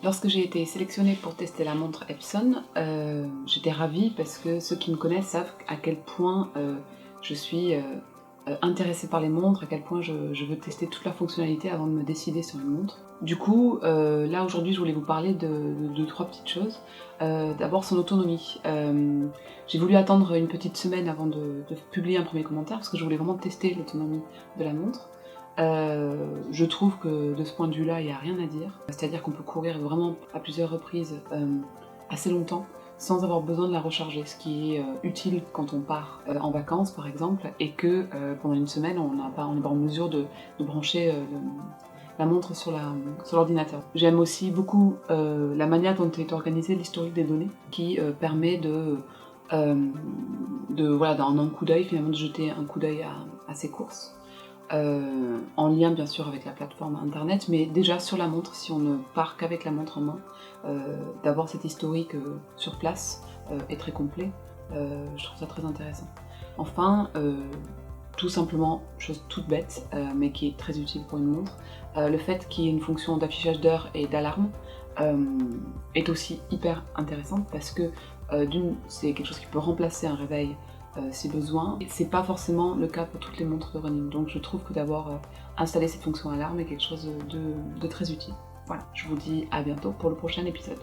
Lorsque j'ai été sélectionnée pour tester la montre Epson, j'étais ravie parce que ceux qui me connaissent savent à quel point je suis intéressée par les montres, à quel point je veux tester toute leur fonctionnalité avant de me décider sur une montre. Du coup, là aujourd'hui je voulais vous parler de trois petites choses. D'abord son autonomie. J'ai voulu attendre une petite semaine avant de publier un premier commentaire parce que je voulais vraiment tester l'autonomie de la montre. Je trouve que de ce point de vue-là, il n'y a rien à dire. C'est-à-dire qu'on peut courir vraiment à plusieurs reprises assez longtemps sans avoir besoin de la recharger, ce qui est utile quand on part en vacances par exemple, et que pendant une semaine on n'est pas en mesure de brancher la montre sur l'ordinateur. J'aime aussi beaucoup la manière dont est organisé l'historique des données, qui permet voilà, en un coup d'œil, finalement, de jeter un coup d'œil à ses courses. En lien bien sûr avec la plateforme internet, mais déjà sur la montre, si on ne part qu'avec la montre en main, d'avoir cet historique sur place est très complet, je trouve ça très intéressant. Enfin, tout simplement, chose toute bête, mais qui est très utile pour une montre, le fait qu'il y ait une fonction d'affichage d'heure et d'alarme est aussi hyper intéressante parce que d'une, c'est quelque chose qui peut remplacer un réveil si besoin. Et c'est pas forcément le cas pour toutes les montres de running, donc je trouve que d'avoir installé cette fonction alarme est quelque chose de très utile. Voilà, je vous dis à bientôt pour le prochain épisode.